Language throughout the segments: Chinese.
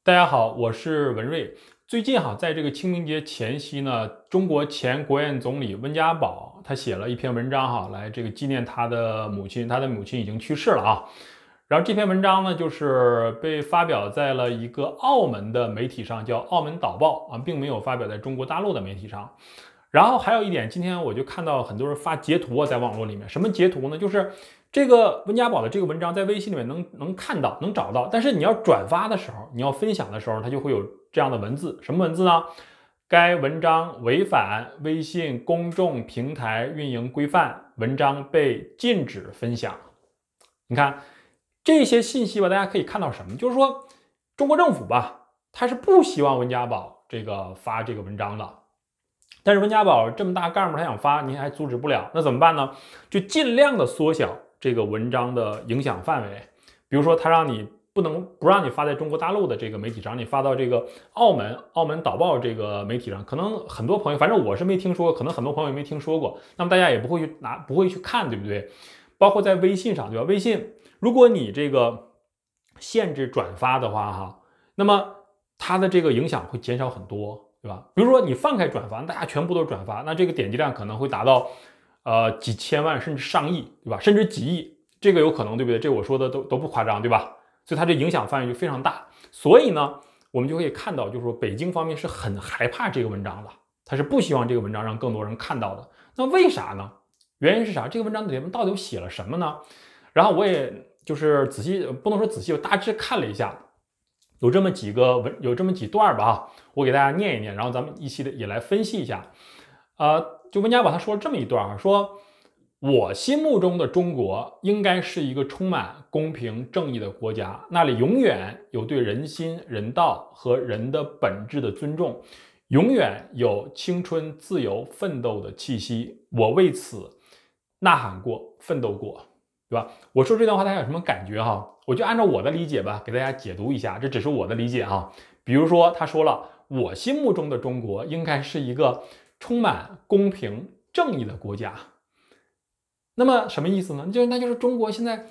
大家好，我是文瑞。最近在这个清明节前夕呢，中国前国务院总理温家宝他写了一篇文章来这个纪念他的母亲。他的母亲已经去世了啊。然后这篇文章呢，就是被发表在了一个澳门的媒体上，叫《澳门导报》啊，并没有发表在中国大陆的媒体上。然后还有一点，今天我就看到很多人发截图在网络里面。什么截图呢？就是这个温家宝的这个文章在微信里面能看到、能找到，但是你要转发的时候，你要分享的时候，它就会有这样的文字。什么文字呢？该文章违反微信公众平台运营规范，文章被禁止分享。你看这些信息吧，大家可以看到什么？就是说中国政府吧，他是不希望温家宝发这个文章的。但是温家宝这么大干部，他想发，你还阻止不了，那怎么办呢？就尽量的缩小这个文章的影响范围。比如说，他让你不让你发在中国大陆的这个媒体上，你发到这个澳门导报这个媒体上。可能很多朋友，反正我是没听说，可能很多朋友也没听说过，那么大家也不会去看，对不对？包括在微信上，对吧？微信，如果你这个限制转发的话，那么它的这个影响会减少很多。对吧？比如说你放开转发，大家全部都转发，那这个点击量可能会达到几千万甚至上亿，对吧？甚至几亿，这个有可能，对不对？这我说的都不夸张，对吧？所以它这影响范围就非常大。所以呢，我们就可以看到，就是说北京方面是很害怕这个文章的，他是不希望这个文章让更多人看到的。那为啥呢？原因是啥？这个文章里面到底写了什么呢？然后我也就是不能说仔细，我大致看了一下。有这么几段吧，我给大家念一念，然后咱们一起的也来分析一下。就温家宝他说了这么一段说我心目中的中国应该是一个充满公平正义的国家，那里永远有对人心、人道和人的本质的尊重，永远有青春、自由、奋斗的气息。我为此呐喊过，奋斗过。对吧？我说这段话大家有什么感觉我就按照我的理解吧，给大家解读一下，这只是我的理解比如说他说了，我心目中的中国应该是一个充满公平正义的国家。那么什么意思呢？那就是中国现在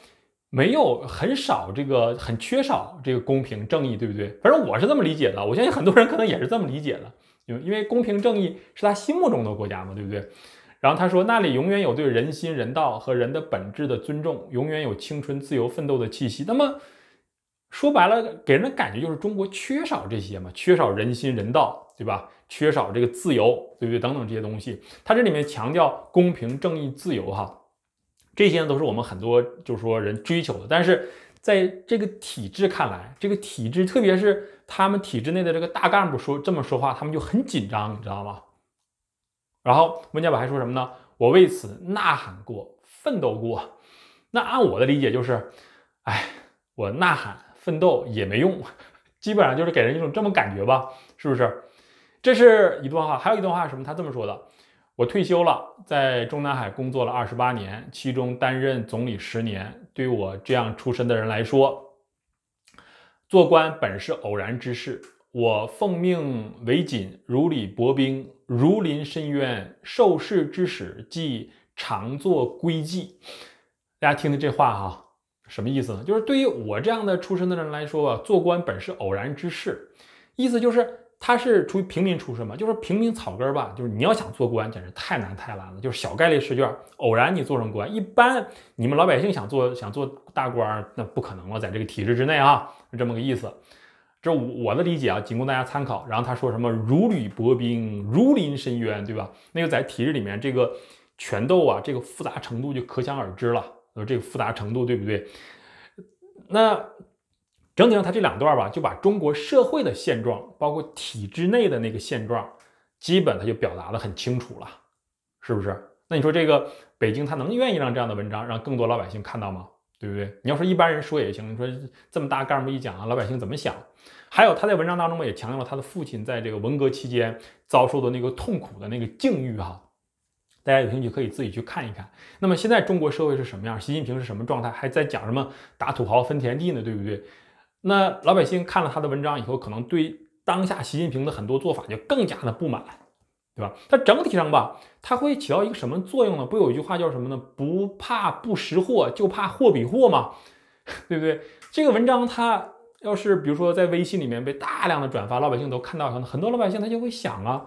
很缺少这个公平正义，对不对？反正我是这么理解的，我相信很多人可能也是这么理解的，因为公平正义是他心目中的国家嘛，对不对？然后他说，那里永远有对人心、人道和人的本质的尊重，永远有青春、自由、奋斗的气息。那么说白了，给人的感觉就是中国缺少这些嘛，缺少人心、人道，对吧？缺少这个自由，对不对？等等这些东西。他这里面强调公平、正义、自由这些都是我们很多就是说人追求的。但是在这个体制看来，这个体制特别是他们体制内的这个大干部这么说话，他们就很紧张，你知道吗？然后温家宝还说什么呢？我为此呐喊过，奋斗过。那按我的理解就是，我呐喊奋斗也没用，基本上就是给人一种这么感觉吧，是不是？这是一段话，还有一段话是什么？他这么说的：我退休了，在中南海工作了28年，其中担任总理10年。对我这样出身的人来说，做官本是偶然之事。我奉命为锦，如履薄冰，如临深渊，受事之始，即常作归迹。大家听听这话什么意思呢？就是对于我这样的出身的人来说做官本是偶然之事，意思就是他是出于平民出身嘛，就是平民草根吧，就是你要想做官，简直太难了，就是小概率事件，偶然你做成官，一般你们老百姓想做大官，那不可能了，在这个体制之内是这么个意思。这我的理解仅供大家参考。然后他说什么如履薄冰，如临深渊，对吧？那个在体制里面这个权斗这个复杂程度就可想而知了。这个复杂程度对不对？那整体上他这两段吧，就把中国社会的现状，包括体制内的那个现状，基本他就表达得很清楚了，是不是？那你说这个北京他能愿意让这样的文章让更多老百姓看到吗？对不对？你要说一般人说也行，你说这么大干部一讲老百姓怎么想？还有他在文章当中也强调了他的父亲在这个文革期间遭受的那个痛苦的那个境遇大家有兴趣可以自己去看一看。那么现在中国社会是什么样？习近平是什么状态？还在讲什么打土豪分田地呢？对不对？那老百姓看了他的文章以后，可能对当下习近平的很多做法就更加的不满，对吧？它整体上吧，它会起到一个什么作用呢？不有一句话叫什么呢？不怕不识货，就怕货比货嘛，对不对？这个文章它要是比如说在微信里面被大量的转发，老百姓都看到，很多老百姓他就会想啊，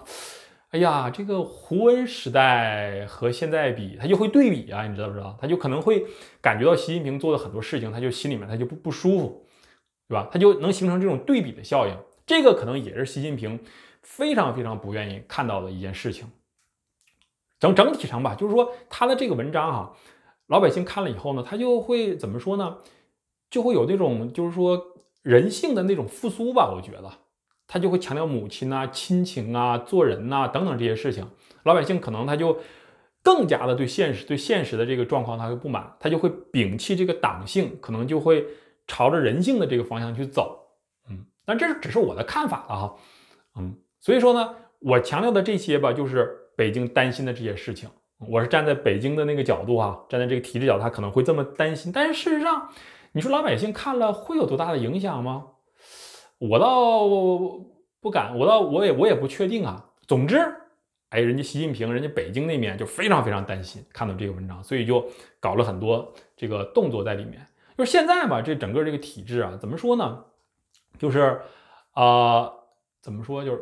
哎呀，这个胡温时代和现在比，他就会对比啊，你知道不知道？他就可能会感觉到习近平做的很多事情，他就心里面他就不舒服，对吧？他就能形成这种对比的效应，这个可能也是习近平非常非常不愿意看到的一件事情。整体上吧，就是说他的这个文章哈，老百姓看了以后呢，他就会怎么说呢？就会有那种就是说人性的那种复苏吧，我觉得他就会强调母亲啊、亲情啊、做人呐、等等这些事情，老百姓可能他就更加的对现实的这个状况他会不满，他就会摒弃这个党性，可能就会朝着人性的这个方向去走。但这只是我的看法了哈。所以说呢，我强调的这些吧，就是北京担心的这些事情。我是站在北京的那个角度哈，站在这个体制角度，他可能会这么担心。但是事实上，你说老百姓看了会有多大的影响吗？我倒不敢，我也不确定啊。总之，哎，人家习近平，人家北京那面就非常非常担心看到这个文章，所以就搞了很多这个动作在里面。就是现在吧，这整个这个体制啊，怎么说呢？就是怎么说？就是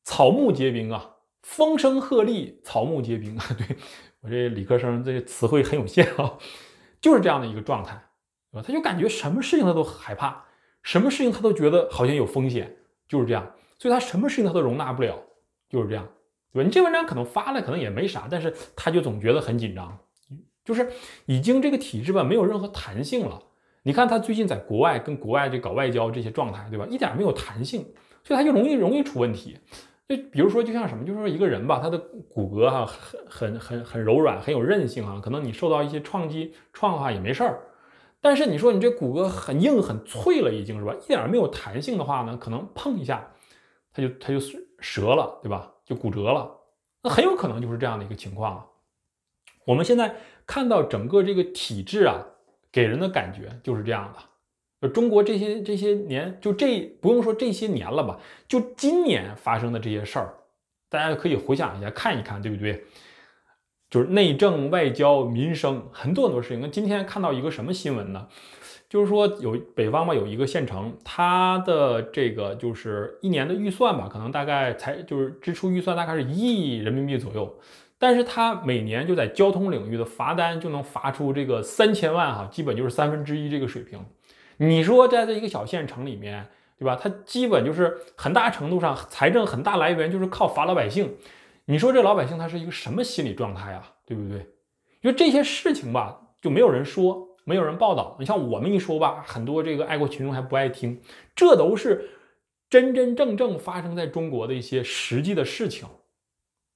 草木皆兵啊，风声鹤唳，草木皆兵啊。对，我这理科生这词汇很有限啊，就是这样的一个状态，对吧？他就感觉什么事情他都害怕，什么事情他都觉得好像有风险，就是这样，所以他什么事情他都容纳不了，就是这样，对吧？你这文章可能发了，可能也没啥，但是他就总觉得很紧张，就是已经这个体制吧没有任何弹性了。你看他最近在国外跟国外这搞外交这些状态，对吧？一点没有弹性，所以他就容易出问题。就比如说，就像什么，就是说一个人吧，他的骨骼哈很柔软，很有韧性啊，可能你受到一些撞的话也没事儿。但是你说你这骨骼很硬很脆了，已经是吧？一点没有弹性的话呢，可能碰一下，它就折了，对吧？就骨折了，那很有可能就是这样的一个情况啊。我们现在看到整个这个体制啊，给人的感觉就是这样的。中国这些年，就不用说这些年了吧，就今年发生的这些事儿，大家可以回想一下，看一看，对不对？就是内政、外交、民生，很多事情。那今天看到一个什么新闻呢？就是说有北方嘛，有一个县城，它的这个就是一年的预算吧，可能大概就是支出预算大概是1亿人民币左右，但是它每年就在交通领域的罚单就能罚出这个3000万哈，基本就是1/3这个水平。你说在这一个小县城里面，对吧？它基本就是很大程度上财政很大来源就是靠罚老百姓。你说这老百姓他是一个什么心理状态啊？对不对？因为这些事情吧，就没有人说，没有人报道。你像我们一说吧，很多这个爱国群众还不爱听。这都是真真正正发生在中国的一些实际的事情。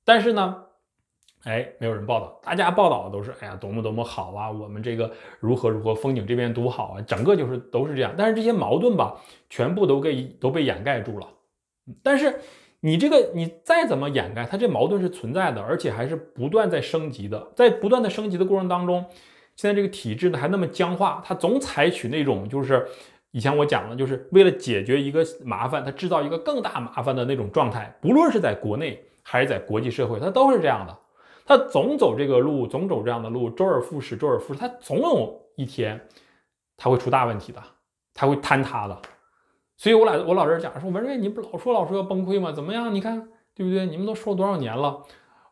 但是呢，哎，没有人报道，大家报道的都是哎呀多么多么好啊，我们这个如何如何，风景这边多好啊，整个都是这样。但是这些矛盾吧，全部都被掩盖住了。但是你再怎么掩盖，它这矛盾是存在的，而且还是不断在升级的。在不断的升级的过程当中，现在这个体制呢还那么僵化，它总采取那种就是以前我讲的，就是为了解决一个麻烦，它制造一个更大麻烦的那种状态。不论是在国内还是在国际社会，它都是这样的。它总走这个路，总走这样的路，周而复始，周而复始，它总有一天它会出大问题的，它会坍塌的。所以我老是讲说，文瑞，你不老说要崩溃吗？怎么样？你看对不对？你们都说多少年了？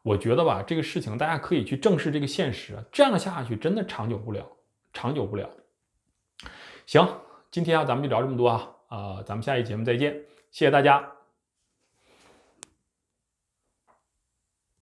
我觉得吧，这个事情大家可以去正视这个现实，这样下去真的长久不了，长久不了。行，今天咱们就聊这么多啊，咱们下一节目再见，谢谢大家。